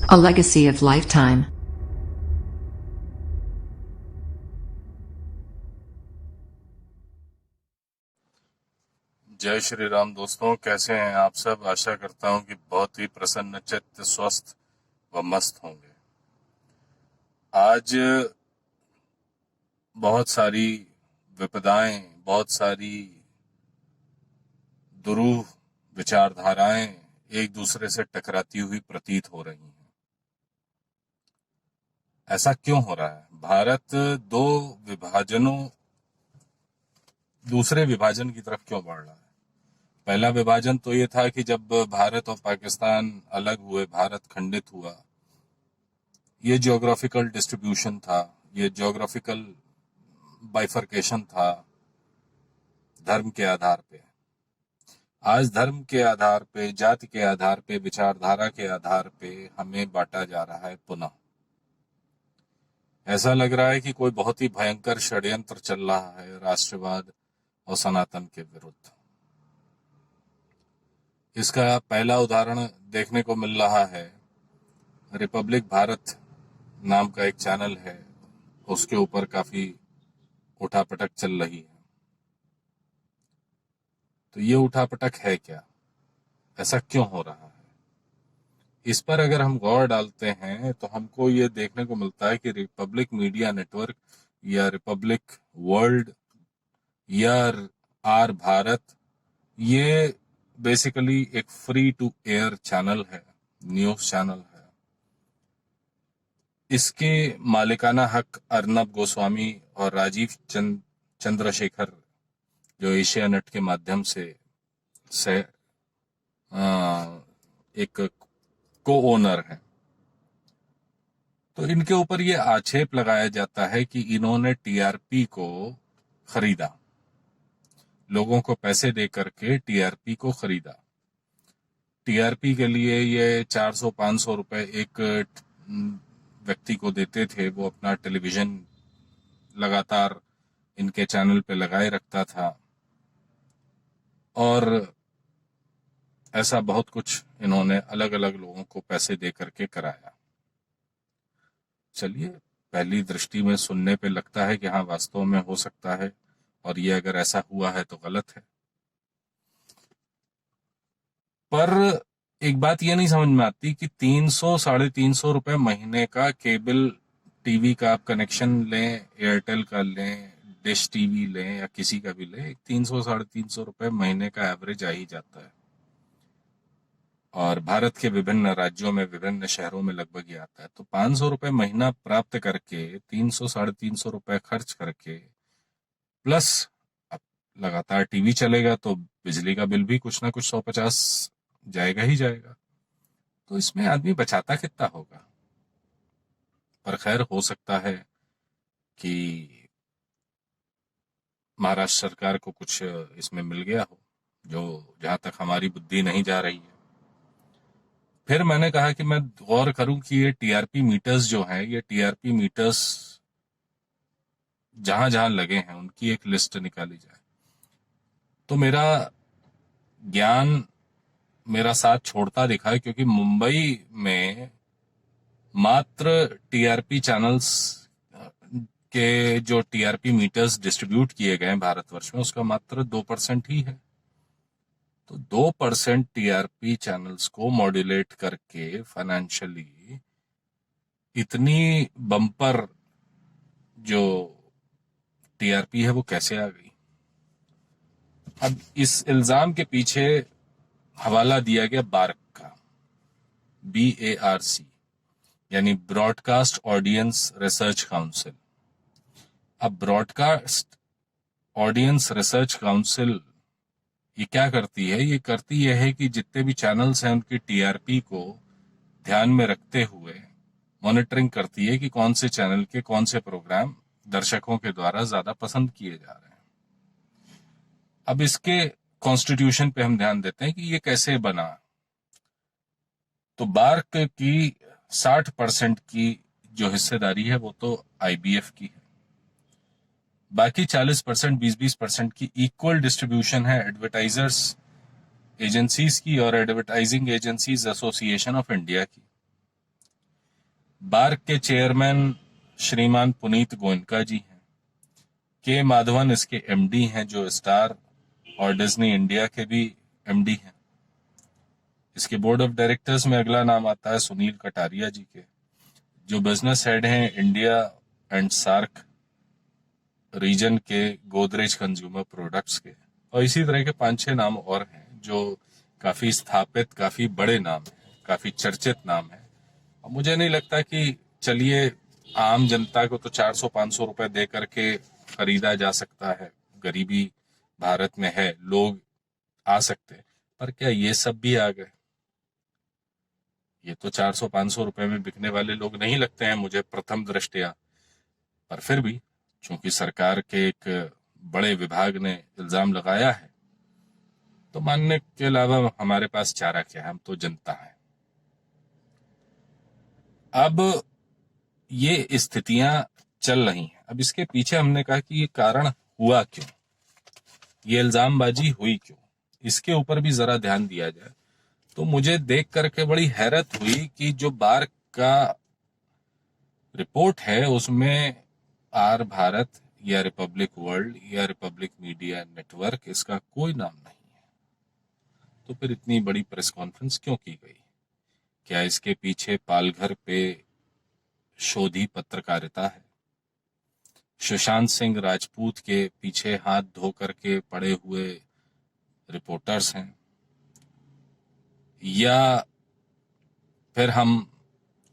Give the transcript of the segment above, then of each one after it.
A legacy of lifetime. जय श्री राम दोस्तों, कैसे हैं आप सब। आशा करता हूं कि बहुत ही प्रसन्न चित्त, स्वस्थ व मस्त होंगे। आज बहुत सारी विपदाएं, बहुत सारी दुरूह विचारधाराएं एक दूसरे से टकराती हुई प्रतीत हो रही हैं। ऐसा क्यों हो रहा है? भारत दो विभाजनों दूसरे विभाजन की तरफ क्यों बढ़ रहा है? पहला विभाजन तो ये था कि जब भारत और पाकिस्तान अलग हुए, भारत खंडित हुआ, ये ज्योग्राफिकल डिस्ट्रीब्यूशन था, ये ज्योग्राफिकल बाइफर्केशन था धर्म के आधार पे। आज धर्म के आधार पे, जाति के आधार पे, विचारधारा के आधार पे हमें बांटा जा रहा है पुनः। ऐसा लग रहा है कि कोई बहुत ही भयंकर षड्यंत्र चल रहा है राष्ट्रवाद और सनातन के विरुद्ध। इसका पहला उदाहरण देखने को मिल रहा है। रिपब्लिक भारत नाम का एक चैनल है, उसके ऊपर काफी उठापटक चल रही है। तो ये उठापटक है क्या? ऐसा क्यों हो रहा है? इस पर अगर हम गौर डालते हैं तो हमको ये देखने को मिलता है कि रिपब्लिक मीडिया नेटवर्क या रिपब्लिक वर्ल्ड या आर भारत, ये बेसिकली एक फ्री टू एयर चैनल है, न्यूज चैनल है। इसके मालिकाना हक अर्नब गोस्वामी और राजीव चंद्रशेखर, जो एशिया नेट के माध्यम से एक को ओनर है। तो इनके ऊपर ये आक्षेप लगाया जाता है कि इन्होंने टीआरपी को खरीदा, लोगों को पैसे दे करके टीआरपी को खरीदा। टीआरपी के लिए ये 400-500 रुपए एक व्यक्ति को देते थे। वो अपना टेलीविजन लगातार इनके चैनल पे लगाए रखता था और ऐसा बहुत कुछ इन्होंने अलग अलग लोगों को पैसे दे करके कराया। चलिए, पहली दृष्टि में सुनने पे लगता है कि हाँ, वास्तव में हो सकता है, और ये अगर ऐसा हुआ है तो गलत है। पर एक बात ये नहीं समझ में आती कि 300-350 रुपए महीने का केबल टीवी का आप कनेक्शन लें, एयरटेल का लें, डिश टीवी लें या किसी का भी लें, 300-350 रुपए महीने का एवरेज आ ही जाता है। और भारत के विभिन्न राज्यों में, विभिन्न शहरों में लगभग ये आता है। तो 500 रुपए महीना प्राप्त करके 300-350 रुपए खर्च करके प्लस अब लगातार टीवी चलेगा तो बिजली का बिल भी कुछ ना कुछ 150 जाएगा ही जाएगा। तो इसमें आदमी बचाता कितना होगा? पर खैर, हो सकता है कि महाराष्ट्र सरकार को कुछ इसमें मिल गया हो, जो जहां तक हमारी बुद्धि नहीं जा रही है। फिर मैंने कहा कि मैं गौर करूं कि ये टीआरपी मीटर्स जो हैं, ये टीआरपी मीटर्स जहां जहां लगे हैं उनकी एक लिस्ट निकाली जाए। तो मेरा ज्ञान मेरा साथ छोड़ता दिखा है, क्योंकि मुंबई में मात्र टीआरपी चैनल्स के जो टीआरपी मीटर्स डिस्ट्रीब्यूट किए गए हैं भारतवर्ष में, उसका मात्र 2% ही है। तो 2% टीआरपी चैनल्स को मॉड्यूलेट करके फाइनेंशियली इतनी बम्पर जो टीआरपी है वो कैसे आ गई? अब इस इल्जाम के पीछे हवाला दिया गया बार्क का, BARC, यानी ब्रॉडकास्ट ऑडियंस रिसर्च काउंसिल। अब ब्रॉडकास्ट ऑडियंस रिसर्च काउंसिल ये क्या करती है? ये करती यह है कि जितने भी चैनल्स हैं उनकी टीआरपी को ध्यान में रखते हुए मॉनिटरिंग करती है कि कौन से चैनल के कौन से प्रोग्राम दर्शकों के द्वारा ज्यादा पसंद किए जा रहे हैं। अब इसके कॉन्स्टिट्यूशन पे हम ध्यान देते हैं कि ये कैसे बना। तो बार्क की 60% की जो हिस्सेदारी है वो तो आईबीएफ की है। बाकी 40%, 20-20% की इक्वल डिस्ट्रीब्यूशन है एडवर्टाइजर्स एजेंसीज की और advertising agencies association of India की। बार्क के चेयरमैन श्रीमान पुनीत गोयनका जी हैं। के माधवन इसके एमडी हैं, जो स्टार और डिज्नी इंडिया के भी एमडी हैं। इसके बोर्ड ऑफ डायरेक्टर्स में अगला नाम आता है सुनील कटारिया जी के, जो बिजनेस हेड हैं इंडिया एंड सार्क रीजन के गोदरेज कंज्यूमर प्रोडक्ट्स के। और इसी तरह के 5-6 नाम और हैं जो काफी स्थापित, काफी बड़े नाम हैं, काफी चर्चित नाम हैं। और मुझे नहीं लगता कि चलिए आम जनता को तो 400-500 रुपए दे करके खरीदा जा सकता है, गरीबी भारत में है, लोग आ सकते, पर क्या ये सब भी आ गए? ये तो 400-500 रुपए में बिकने वाले लोग नहीं लगते हैं मुझे प्रथम दृष्टया, पर फिर भी चूंकि सरकार के एक बड़े विभाग ने इल्जाम लगाया है, तो मानने के अलावा हमारे पास चारा क्या है, हम तो जनता हैं। अब ये स्थितियां चल रही हैं। अब इसके पीछे हमने कहा कि ये कारण हुआ क्यों, ये इल्जामबाजी हुई क्यों, इसके ऊपर भी जरा ध्यान दिया जाए। तो मुझे देख करके बड़ी हैरत हुई कि जो बार्क का रिपोर्ट है उसमें आर भारत या रिपब्लिक वर्ल्ड या रिपब्लिक मीडिया नेटवर्क, इसका कोई नाम नहीं है। तो फिर इतनी बड़ी प्रेस कॉन्फ्रेंस क्यों की गई? क्या इसके पीछे पालघर पे शोधी पत्रकारिता है? सुशांत सिंह राजपूत के पीछे हाथ धो करके पड़े हुए रिपोर्टर्स हैं? या फिर हम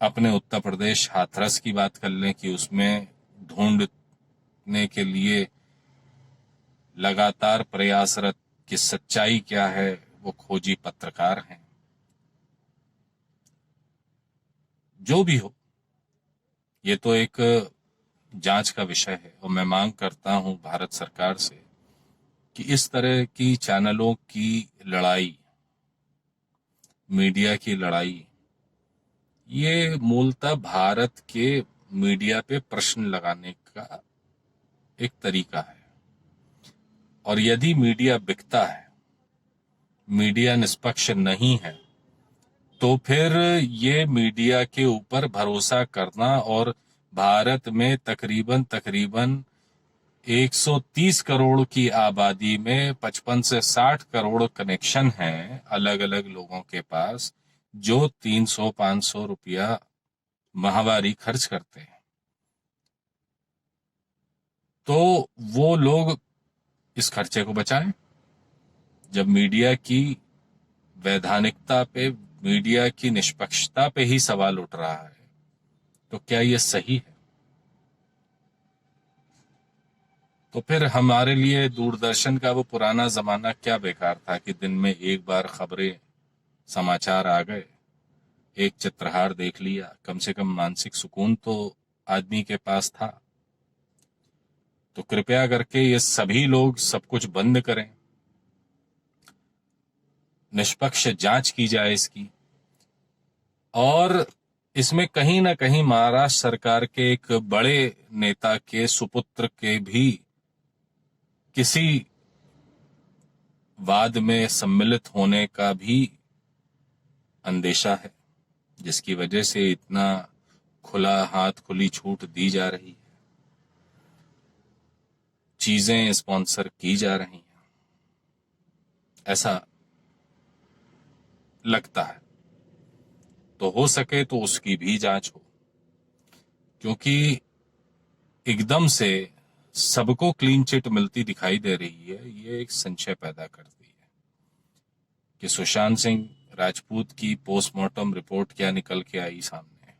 अपने उत्तर प्रदेश हाथरस की बात कर लें कि उसमें ढूंढने के लिए लगातार प्रयासरत कि सच्चाई क्या है वो खोजी पत्रकार हैं। जो भी हो, ये तो एक जांच का विषय है और मैं मांग करता हूं भारत सरकार से कि इस तरह की चैनलों की लड़ाई, मीडिया की लड़ाई, ये मूलतः भारत के मीडिया पे प्रश्न लगाने का एक तरीका है। और यदि मीडिया बिकता है, मीडिया निष्पक्ष नहीं है, तो फिर ये मीडिया के ऊपर भरोसा करना, और भारत में तकरीबन 130 करोड़ की आबादी में 55 से 60 करोड़ कनेक्शन हैं अलग अलग लोगों के पास, जो 300-500 रुपया माहवारी खर्च करते हैं। तो वो लोग इस खर्चे को बचाएं। जब मीडिया की वैधानिकता पे, मीडिया की निष्पक्षता पे ही सवाल उठ रहा है, तो क्या ये सही है? तो फिर हमारे लिए दूरदर्शन का वो पुराना जमाना क्या बेकार था कि दिन में एक बार खबरें, समाचार आ गए, एक चित्रहार देख लिया, कम से कम मानसिक सुकून तो आदमी के पास था। तो कृपया करके ये सभी लोग सब कुछ बंद करें, निष्पक्ष जांच की जाए इसकी। और इसमें कहीं ना कहीं महाराष्ट्र सरकार के एक बड़े नेता के सुपुत्र के भी किसी वाद में सम्मिलित होने का भी अंदेशा है, जिसकी वजह से इतना खुला हाथ, खुली छूट दी जा रही है, चीजें स्पॉन्सर की जा रही हैं, ऐसा लगता है। तो हो सके तो उसकी भी जांच हो, क्योंकि एकदम से सबको क्लीन चिट मिलती दिखाई दे रही है, ये एक संशय पैदा करती है कि सुशांत सिंह राजपूत की पोस्टमार्टम रिपोर्ट क्या निकल के आई सामने।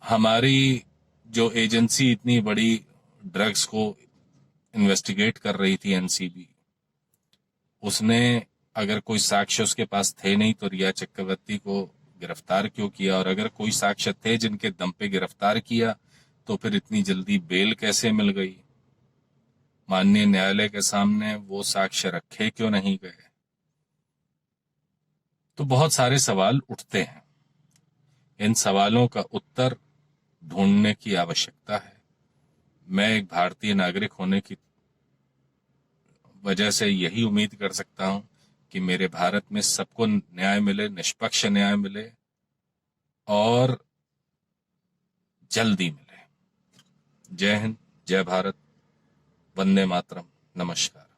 हमारी जो एजेंसी इतनी बड़ी ड्रग्स को इन्वेस्टिगेट कर रही थी, एनसीबी, उसने अगर कोई साक्ष्य उसके पास थे नहीं तो रिया चक्रवर्ती को गिरफ्तार क्यों किया? और अगर कोई साक्ष्य थे जिनके दम पे गिरफ्तार किया, तो फिर इतनी जल्दी बेल कैसे मिल गई? माननीय न्यायालय के सामने वो साक्ष्य रखे क्यों नहीं गए? तो बहुत सारे सवाल उठते हैं। इन सवालों का उत्तर ढूंढने की आवश्यकता है। मैं एक भारतीय नागरिक होने की वजह से यही उम्मीद कर सकता हूं कि मेरे भारत में सबको न्याय मिले, निष्पक्ष न्याय मिले, और जल्दी मिले। जय हिंद, जय भारत, वंदे मातरम, नमस्कार।